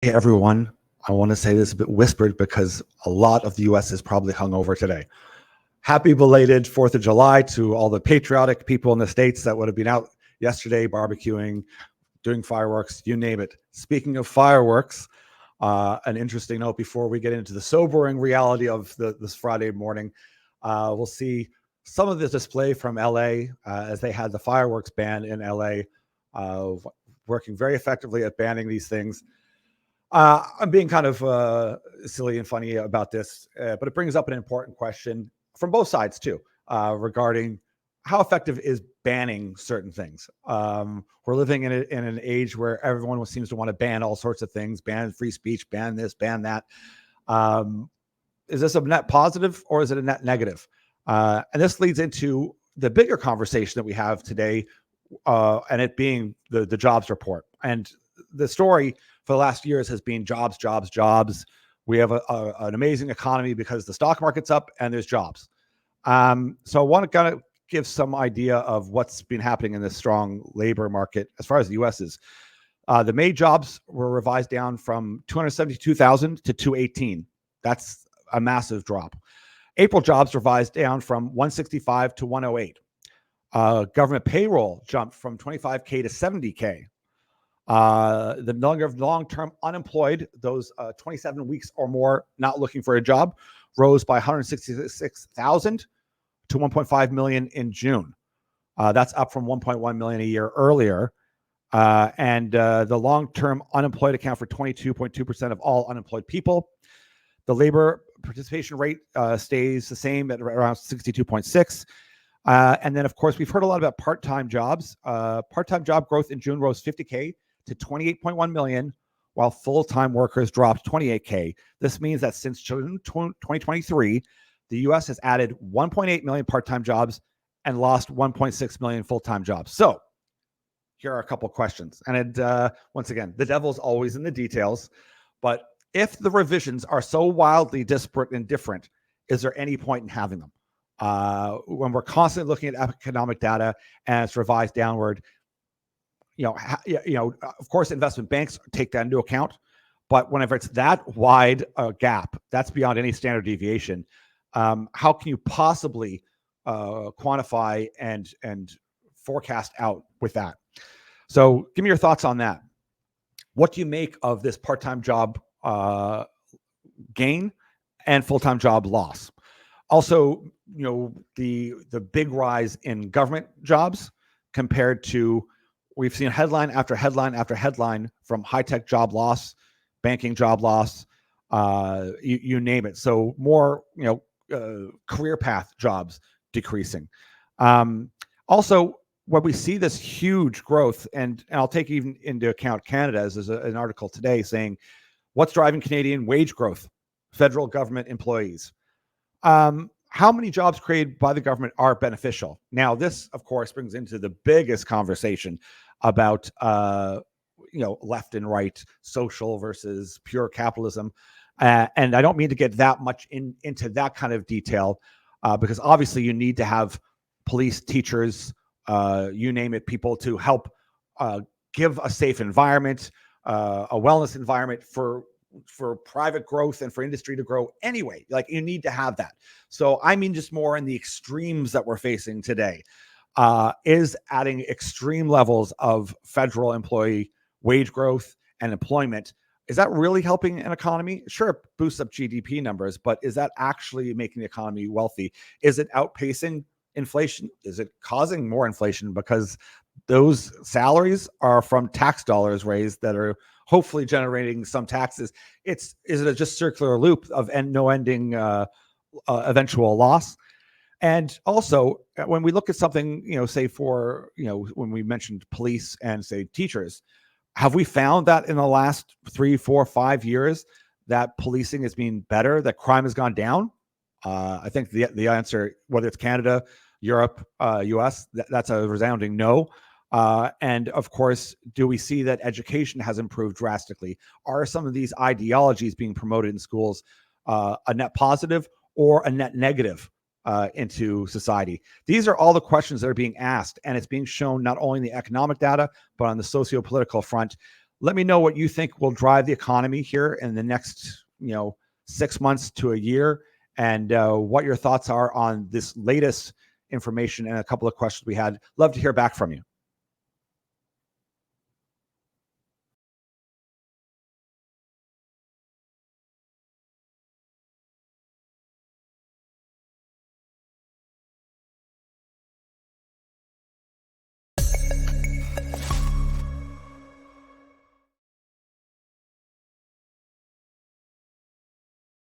Hey everyone, I want to say this a bit whispered because a lot of the US is probably hungover today. Happy belated 4th of July to all the patriotic people in the States that would have been out yesterday barbecuing, doing fireworks, you name it. Speaking of fireworks, an interesting note before we get into the sobering reality of this Friday morning, we'll see some of the display from LA as they had the fireworks ban in LA, working very effectively at banning these things. I'm being kind of silly and funny about this, but it brings up an important question from both sides too, regarding how effective is banning certain things. We're living in an age where everyone seems to want to ban all sorts of things, ban free speech, ban this, ban that. Um, is this a net positive or is it a net negative? And this leads into the bigger conversation that we have today, and it being the jobs report. And the story for the last years has been jobs, jobs, jobs. We have an amazing economy because the stock market's up and there's jobs. So I want to kind of give some idea of what's been happening in this strong labor market as far as the U.S. is. The May jobs were revised down from 272,000 to 218. That's a massive drop. April jobs revised down from 165 to 108. Government payroll jumped from 25K to 70K. The number of long-term unemployed, those 27 weeks or more not looking for a job, rose by 166,000 to 1.5 million in June. That's up from 1.1 million a year earlier. And the long-term unemployed account for 22.2% of all unemployed people. The labor participation rate stays the same at around 62.6. And then, of course, we've heard a lot about part-time jobs. Part-time job growth in June rose 50K to 28.1 million, while full-time workers dropped 28K. This means that since June 2023, the U.S. has added 1.8 million part-time jobs and lost 1.6 million full-time jobs. So here are a couple questions. And once again, the devil's always in the details. But if the revisions are so wildly disparate and different, is there any point in having them? When we're constantly looking at economic data and it's revised downward, of course, investment banks take that into account. But whenever it's that wide a gap, that's beyond any standard deviation. How can you possibly quantify and forecast out with that? So give me your thoughts on that. What do you make of this part-time job gain and full-time job loss? Also, the big rise in government jobs compared to, we've seen headline after headline after headline from high-tech job loss, banking job loss, you name it. So more, career path jobs decreasing. Also, when we see this huge growth, and I'll take even into account Canada, as there's an article today saying, what's driving Canadian wage growth? Federal government employees. How many jobs created by the government are beneficial? Now, this, of course, brings into the biggest conversation about, left and right, social versus pure capitalism. And I don't mean to get that much into that kind of detail, because obviously you need to have police, teachers, you name it, people to help give a safe environment, a wellness environment for private growth and for industry to grow anyway. Like, you need to have that. So I mean, just more in the extremes that we're facing today, is adding extreme levels of federal employee wage growth and employment. Is that really helping an economy? Sure, it boosts up GDP numbers, but is that actually making the economy wealthy? Is it outpacing inflation? Is it causing more inflation because those salaries are from tax dollars raised that are hopefully generating some taxes? Is it a just circular loop of no ending eventual loss? And also, when we look at something, say for, when we mentioned police and say teachers, have we found that in the last 3, 4, 5 years that policing has been better, that crime has gone down? I think the answer, whether it's Canada, Europe, US, that's a resounding no. And of course, do we see that education has improved drastically? Are some of these ideologies being promoted in schools a net positive or a net negative into society? These are all the questions that are being asked, and it's being shown not only in the economic data, but on the socio-political front. Let me know what you think will drive the economy here in the next, 6 months to a year, and what your thoughts are on this latest information and a couple of questions we had. Love to hear back from you.